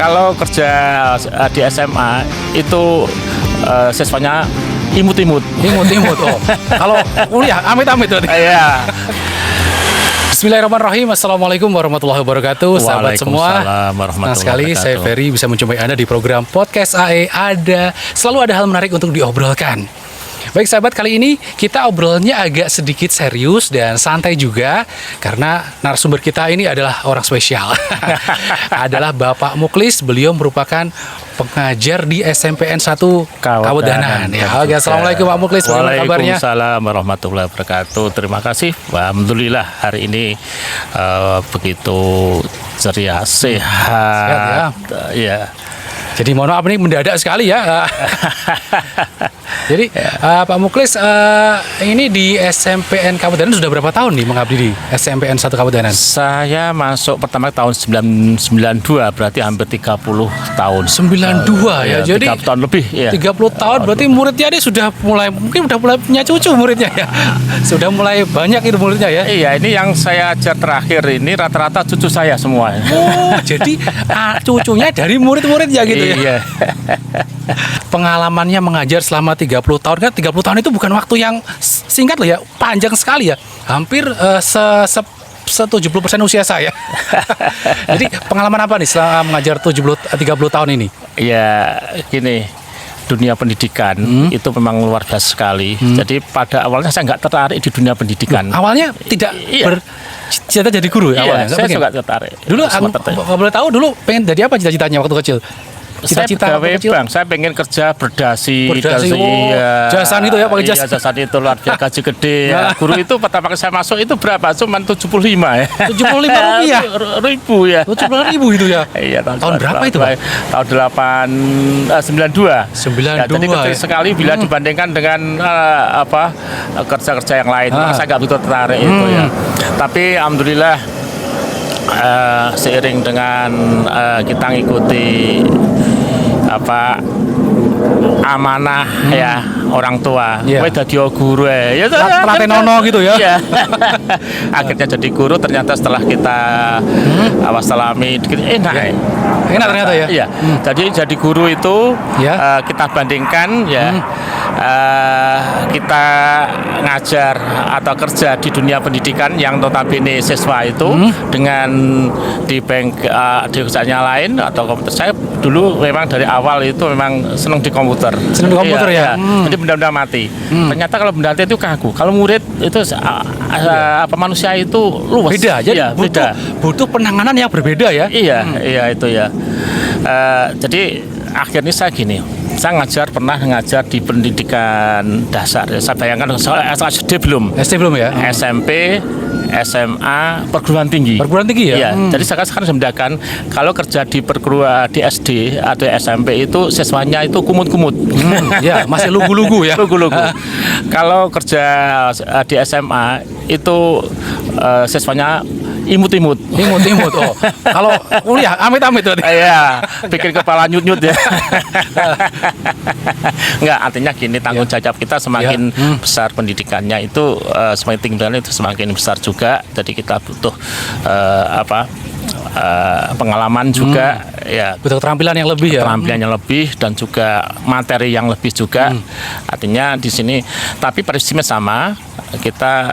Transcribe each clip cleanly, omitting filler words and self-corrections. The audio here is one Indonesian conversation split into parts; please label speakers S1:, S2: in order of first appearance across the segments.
S1: Kalau kerja di SMA itu siswanya imut-imut.
S2: Imut-imut. Oh. Kalau kuliah amit-amit berarti.
S1: Iya.
S2: Bismillahirrahmanirrahim. Assalamualaikum warahmatullahi wabarakatuh. Sahabat semua. Senang sekali saya Ferry bisa menjumpai Anda di program Podcast AE. Selalu ada hal menarik untuk diobrolkan. Baik sahabat, kali ini kita obrolnya agak sedikit serius dan santai juga karena narasumber kita ini adalah orang spesial. Adalah Bapak Muklis. Beliau merupakan pengajar di SMPN 1 Kawedanan. Ya, oke, assalamualaikum Pak Muklis. Bagaimana kabarnya?
S1: Waalaikumsalam warahmatullahi wabarakatuh. Terima kasih. Alhamdulillah hari ini begitu ceria, sehat. Ya.
S2: Jadi mohon maaf ini mendadak sekali ya. Jadi Pak Muklis ini di SMPN Kawedanan sudah berapa tahun nih mengabdi di SMPN 1 Kawedanan?
S1: Saya masuk pertama tahun 92, berarti hampir 30 tahun.
S2: 92 ya. Jadi
S1: 30 tahun lebih ya.
S2: 30 tahun berarti muridnya ini sudah mulai punya cucu muridnya ya. Sudah mulai banyak itu muridnya ya.
S1: Iya, ini yang saya ajar terakhir ini rata-rata cucu saya semua.
S2: Oh, jadi cucunya dari murid-muridnya gitu ya.
S1: Iya.
S2: Pengalamannya mengajar selama 30 tahun kan 30 tahun itu bukan waktu yang singkat loh ya, panjang sekali ya. Hampir 70% usia saya. Jadi pengalaman apa nih selama mengajar 30 tahun ini?
S1: Ya, gini. Dunia pendidikan itu memang luar biasa sekali. Jadi pada awalnya saya nggak tertarik di dunia pendidikan.
S2: Awalnya tidak bercita jadi guru ya awalnya?
S1: Saya juga tertarik.
S2: Dulu kalau boleh tahu dulu pengen jadi apa cita-citanya waktu kecil?
S1: Cita-cita Bang, saya pengen kerja berdasi
S2: ya. Jasan itu ya pakai jas.
S1: Iya, jasan itu luar biasa, gaji gede ya. Guru itu pertama kali saya masuk itu berapa? Cuma 75 ya.
S2: 75 rupiah.
S1: Ribu ya.
S2: 75.000 itu ya.
S1: Iya,
S2: tahun berapa itu, Pak?
S1: Tahun 92.
S2: 92.
S1: Ya, jadi kecil sekali bila dibandingkan dengan kerja-kerja yang lain. Saya nggak begitu tertarik itu ya. Tapi alhamdulillah seiring dengan kita ngikuti amanah ya orang tua, kowe dadi guru ya
S2: Pratenono gitu ya.
S1: Iya. Akhirnya jadi guru, ternyata setelah kita awalami enak
S2: ternyata ya.
S1: Iya. Jadi guru itu kita bandingkan ya. Kita ngajar atau kerja di dunia pendidikan yang notabene siswa itu dengan di pekerjaannya lain atau komputer. Saya dulu memang dari awal itu memang senang di komputer.
S2: Senang di komputer ya.
S1: Jadi benda-benda mati. Ternyata kalau benda mati itu kaku. Kalau murid itu manusia itu luas.
S2: Beda. Jadi butuh penanganan yang berbeda ya.
S1: Iya itu ya. Jadi akhirnya saya gini. Saya pernah ngajar di pendidikan dasar. Saya bayangkan SD belum.
S2: SD belum ya?
S1: SMP, SMA, perguruan tinggi.
S2: Perguruan tinggi ya?
S1: Iya. Jadi sekarang membedakan kalau kerja di perguruan di SD atau SMP itu siswanya itu kumut-kumut.
S2: Ya, masih lugu-lugu ya.
S1: Lugu-lugu. Kalau kerja di SMA itu siswanya imut-imut.
S2: Oh. Kalau kuliah amit-amit berarti.
S1: Iya, bikin kepala nyut-nyut ya. Enggak, artinya gini, tanggung jawab kita semakin besar pendidikannya itu semakin tinggi itu semakin besar juga. Jadi kita butuh pengalaman juga ya,
S2: butuh keterampilan yang lebih
S1: keterampilan yang lebih dan juga materi yang lebih juga. Artinya di sini tapi prinsipnya sama, kita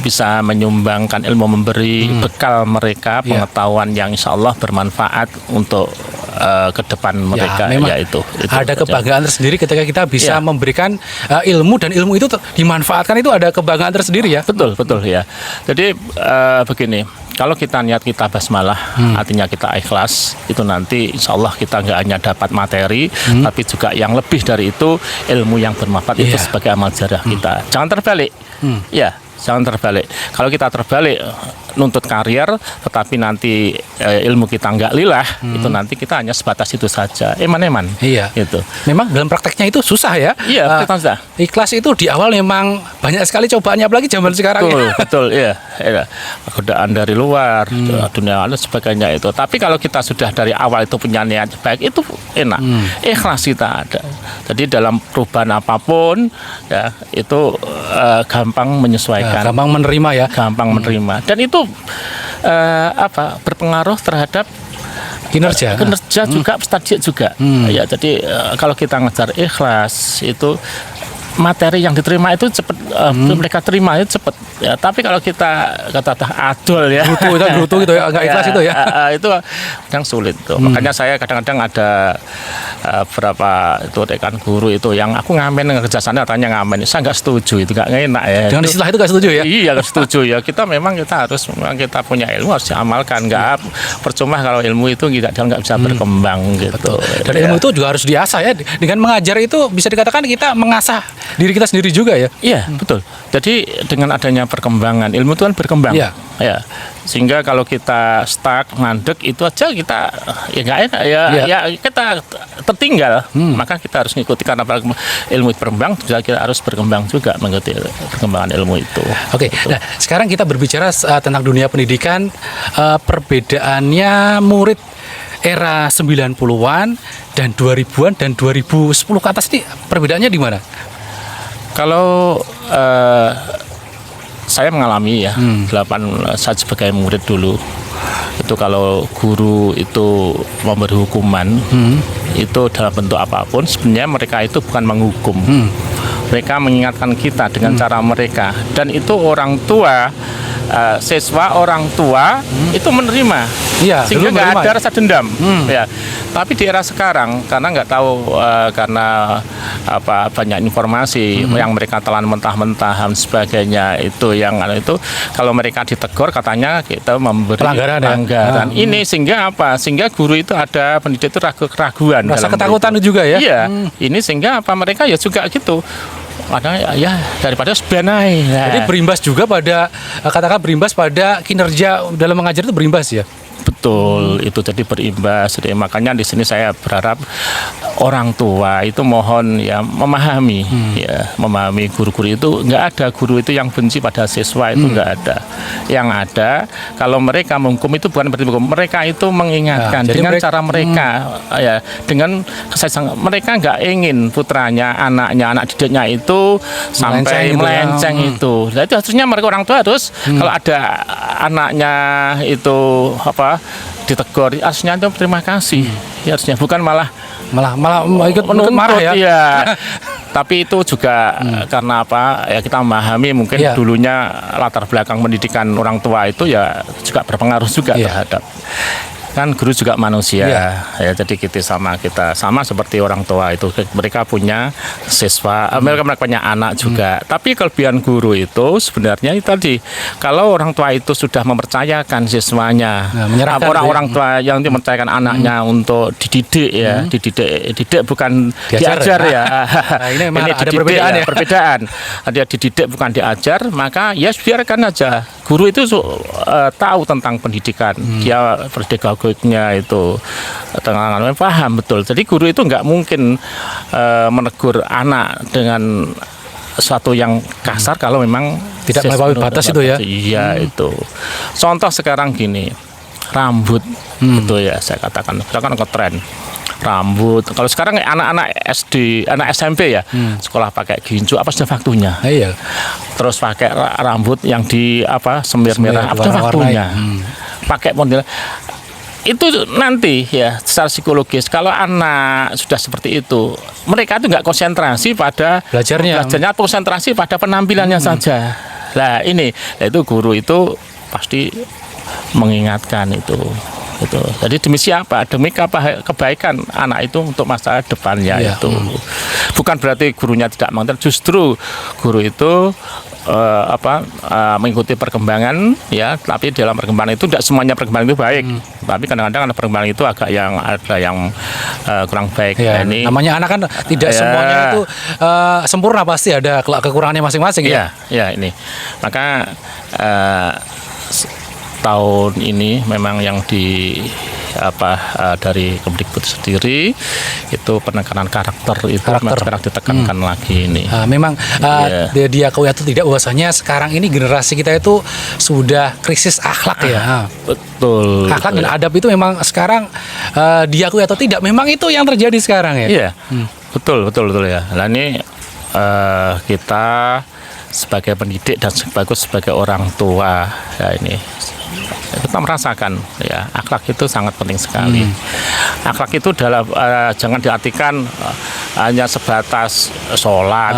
S1: bisa menyumbangkan ilmu, memberi bekal mereka pengetahuan yang insya Allah bermanfaat untuk ke depan mereka.
S2: Ya, itu ada kebanggaan tersendiri ketika kita bisa memberikan ilmu dan ilmu itu dimanfaatkan, itu ada kebanggaan tersendiri ya.
S1: Betul ya. Jadi begini, kalau kita niat kita basmalah, artinya kita ikhlas, itu nanti insya Allah kita nggak hanya dapat materi, tapi juga yang lebih dari itu ilmu yang bermanfaat itu sebagai amal jariah kita. Jangan terbalik. Jangan terbalik. Kalau kita terbalik nuntut karier, tetapi nanti ilmu kita nggak lillah, itu nanti kita hanya sebatas itu saja, eman-eman.
S2: Iya.
S1: Itu.
S2: Memang dalam prakteknya itu susah ya.
S1: Iya,
S2: ikhlas itu di awal memang banyak sekali cobaannya, apalagi zaman sekarang.
S1: Betul, iya. Godaan dari luar, dunia dan sebagainya itu. Tapi kalau kita sudah dari awal itu punya niat baik, itu enak. Ikhlas kita ada. Jadi dalam perubahan apapun, ya itu gampang menyesuaikan.
S2: Gampang menerima ya.
S1: Gampang menerima. Dan itu berpengaruh terhadap
S2: kinerja
S1: juga, prestasi juga. Ya, jadi kalau kita ngejar ikhlas itu materi yang diterima itu cepat, mereka terima itu cepat ya. Tapi kalau kita kata adol ya,
S2: brutu gitu ya, nggak ikhlas itu ya,
S1: itu kadang sulit tuh. Makanya saya kadang-kadang ada beberapa itu rekan guru itu yang aku ngamen kerja sana katanya ngamen, saya nggak setuju, itu nggak enak ya.
S2: Dengan istilah itu nggak setuju ya?
S1: Iya, nggak setuju ya. Kita harus kita punya ilmu harus diamalkan, nggak percuma kalau ilmu itu nggak bisa berkembang gitu.
S2: Dan ilmu itu juga harus diasah ya. Dengan mengajar itu bisa dikatakan kita mengasah diri kita sendiri juga ya.
S1: Iya, betul. Jadi dengan adanya perkembangan ilmu itu kan berkembang.
S2: Iya.
S1: Ya. Sehingga kalau kita stuck mandek itu aja kita ya nggak enak ya.
S2: Iya.
S1: Ya kita tertinggal. Maka kita harus mengikuti karena ilmu itu berkembang, kita harus berkembang juga mengikuti perkembangan ilmu itu.
S2: Oke. Nah, sekarang kita berbicara tentang dunia pendidikan, perbedaannya murid era 90-an dan 2000-an dan 2010 ke atas ini perbedaannya di mana?
S1: Kalau saya mengalami ya, saat sebagai murid dulu, itu kalau guru itu memberi hukuman, itu dalam bentuk apapun, sebenarnya mereka itu bukan menghukum. Mereka mengingatkan kita dengan cara mereka, dan itu orang tua, siswa orang tua itu menerima, sehingga nggak ada rasa dendam. Ya. Tapi di era sekarang karena nggak tahu karena banyak informasi yang mereka telan mentah-mentah dan sebagainya, itu kalau mereka ditegur katanya kita memberi pelanggaran. Ini sehingga sehingga guru itu ada pendidik itu keraguan,
S2: rasa ketakutan juga ya.
S1: Iya. Ini sehingga mereka ya juga gitu. Kadang ya daripada sebenarnya.
S2: Jadi berimbas juga pada berimbas pada kinerja dalam mengajar itu berimbas ya.
S1: Betul, itu jadi berimbas. Jadi makanya di sini saya berharap orang tua itu mohon ya memahami, memahami guru-guru itu. Nggak ada guru itu yang benci pada siswa, itu nggak ada. Yang ada kalau mereka menghukum itu bukan berarti menghukum, mereka itu mengingatkan dengan cara mereka, ya dengan kesayang. Mereka nggak ingin putranya, anak didiknya itu sampai melenceng itu. Nah, itu harusnya mereka orang tua harus kalau ada anaknya itu ditegur, harusnya itu terima kasih, harusnya bukan malah ikut marah ya. Iya. Tapi itu juga karena ya kita memahami mungkin dulunya latar belakang pendidikan orang tua itu ya juga berpengaruh juga terhadap. Kan guru juga manusia, ya jadi kita sama seperti orang tua itu, mereka punya siswa, mereka punya anak juga. Tapi kelebihan guru itu sebenarnya itu tadi, kalau orang tua itu sudah mempercayakan siswanya, orang tua yang mempercayakan anaknya untuk dididik ya, dididik bukan diajar ya.
S2: Nah, ini memang ada
S1: perbedaan. Dia dididik bukan diajar, maka ya biarkan aja. Guru itu tahu tentang pendidikan, dia pedagogiknya itu paham betul. Jadi guru itu nggak mungkin menegur anak dengan sesuatu yang kasar kalau memang
S2: tidak melampaui batas itu ya.
S1: Iya itu. Contoh sekarang gini, rambut itu ya saya katakan sekarang ngetren. Rambut. Kalau sekarang anak-anak SD, anak SMP ya, sekolah pakai gincu sudah waktunya.
S2: Iya.
S1: Terus pakai rambut yang semir merah sudah waktunya. Pakai model itu nanti ya secara psikologis kalau anak sudah seperti itu, mereka itu nggak konsentrasi pada belajarnya, konsentrasi pada penampilannya saja. Nah itu guru itu pasti mengingatkan itu. Jadi demi siapa? Demi kebaikan anak itu untuk masa depannya itu. Bukan berarti gurunya tidak mengajar, justru guru itu mengikuti perkembangan ya, tapi dalam perkembangan itu tidak semuanya perkembangan itu baik. Tapi kadang-kadang perkembangan itu ada yang kurang baik.
S2: Ya, ini namanya anak kan tidak semuanya itu sempurna, pasti ada kekurangannya masing-masing ya.
S1: Ya ini. Maka tahun ini memang yang dari Kemdikbud sendiri itu penekanan karakter itu sekarang ditekankan lagi ini.
S2: Memang diakui atau tidak bahwasanya sekarang ini generasi kita itu sudah krisis akhlak ya.
S1: Betul.
S2: Akhlak dan adab itu memang sekarang diakui atau tidak memang itu yang terjadi sekarang ya.
S1: Iya. Betul ya. Nah ini kita sebagai pendidik dan sebagai orang tua ya ini kita merasakan ya akhlak itu sangat penting sekali. Akhlak itu jangan diartikan hanya sebatas sholat,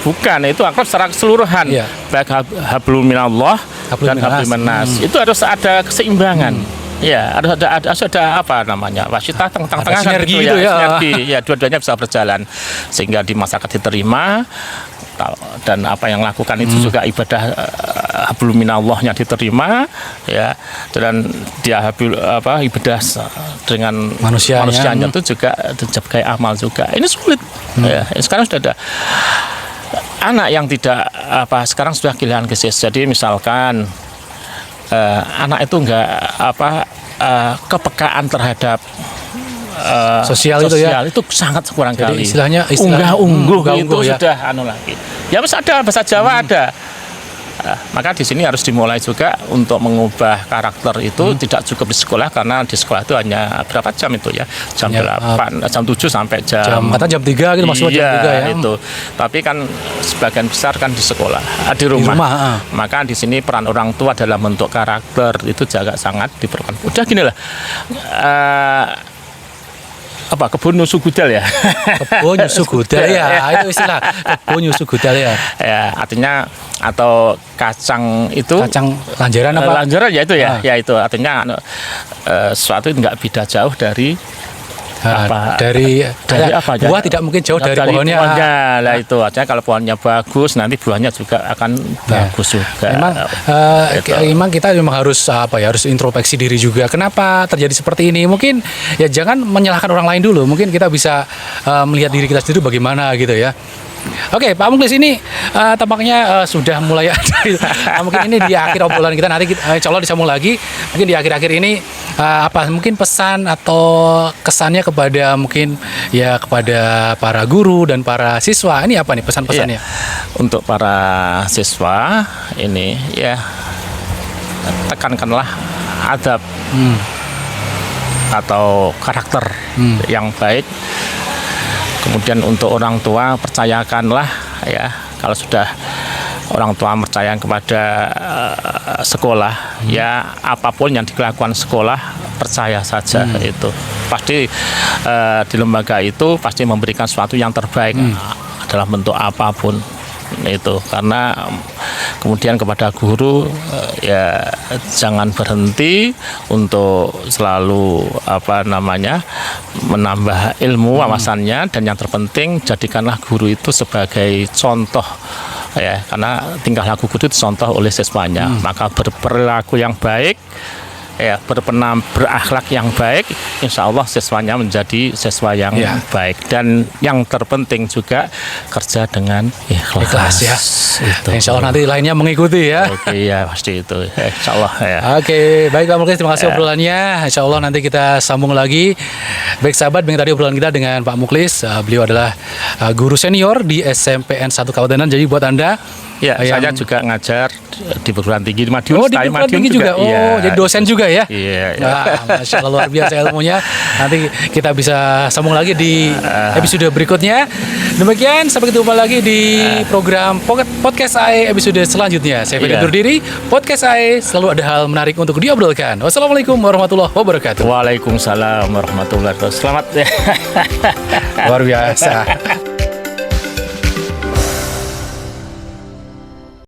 S1: bukan, itu akhlak secara keseluruhan, baik hablum minallah dan hablum minas. Itu harus ada keseimbangan. Ya, harus ada apa namanya, wasitah tengah-tengah
S2: sinergi gitu ya.
S1: Sinergi, ya dua-duanya bisa berjalan sehingga di masyarakat diterima, dan apa yang lakukan itu juga ibadah hablum minallahnya diterima, ya, dan dia ibadah dengan manusianya itu juga sebagai amal juga. Ini sulit. Ya, sekarang sudah ada anak yang tidak sekarang sudah kehilangan kesis. Jadi misalkan anak itu enggak kepekaan terhadap
S2: sosial
S1: itu sangat kurang.
S2: Jadi
S1: kali.
S2: Istilahnya
S1: Unggah-ungguh itu
S2: ya.
S1: sudah lagi. Ya masih ada bahasa Jawa ada. Maka di sini harus dimulai juga untuk mengubah karakter itu. Tidak cukup di sekolah, karena di sekolah itu hanya berapa jam itu ya, jam 8, jam 7 sampai jam
S2: 3 gitu, maksudnya jam 3 ya.
S1: Itu. Tapi kan sebagian besar kan di sekolah, di rumah. Maka di sini peran orang tua dalam bentuk karakter itu juga sangat diperlukan. Udah gini lah. Kebun nyusu gudal ya.
S2: Kebun nyusu gudal ya, itu istilah kebun nyusu gudal ya.
S1: Ya, artinya atau kacang
S2: lanjaran apa?
S1: Lanjaran ya itu ya. Ya itu artinya sesuatu nggak beda jauh dari
S2: dari apa aja. Buah tidak mungkin jauh dari pohonnya.
S1: Lah itu artinya kalau pohonnya bagus, nanti buahnya juga akan bagus juga.
S2: Memang kita harus harus introspeksi diri juga. Kenapa terjadi seperti ini? Mungkin ya jangan menyalahkan orang lain dulu. Mungkin kita bisa melihat diri kita sendiri bagaimana gitu ya. Oke, Pak Muklis, ini tampaknya sudah mulai ada. Mungkin ini di akhir obrolan kita, nanti insya Allah disambung lagi. Mungkin di akhir-akhir ini mungkin pesan atau kesannya kepada kepada para guru dan para siswa. Ini apa nih pesan-pesannya?
S1: Untuk para siswa ini ya, tekankanlah adab atau karakter yang baik. Kemudian untuk orang tua, percayakanlah ya, kalau sudah orang tua percaya kepada sekolah, ya apapun yang dilakukan sekolah percaya saja. Itu pasti di lembaga itu pasti memberikan sesuatu yang terbaik dalam bentuk apapun itu. Karena kemudian kepada guru ya jangan berhenti untuk selalu menambah ilmu wawasannya, dan yang terpenting jadikanlah guru itu sebagai contoh ya, karena tingkah laku guru itu contoh oleh siswanya. Maka berperilaku yang baik ya, berakhlak yang baik, insya Allah siswanya menjadi siswa yang baik. Dan yang terpenting juga kerja dengan ikhlas
S2: ya.
S1: Itu.
S2: Insya Allah nanti lainnya mengikuti ya.
S1: Oke ya, pasti itu. Insya Allah ya.
S2: Oke, baik Pak Muklis, terima kasih obrolannya. Insya Allah nanti kita sambung lagi. Baik sahabat, tadi obrolan kita dengan Pak Muklis. Beliau adalah guru senior di SMPN 1 Kabupaten. Jadi buat Anda
S1: saya juga ngajar di perguruan tinggi di Madiun.
S2: Di perguruan tinggi juga. Jadi dosen juga ya.
S1: Iya.
S2: Masya Allah, luar biasa ilmunya. Nanti kita bisa sambung lagi di episode berikutnya. Demikian, sampai ketemu lagi di program Podcast AE episode selanjutnya. Saya Ferry undur diri. Podcast AE selalu ada hal menarik untuk diobrolkan. Wassalamualaikum warahmatullahi wabarakatuh.
S1: Waalaikumsalam warahmatullahi wabarakatuh. Selamat.
S2: Luar biasa.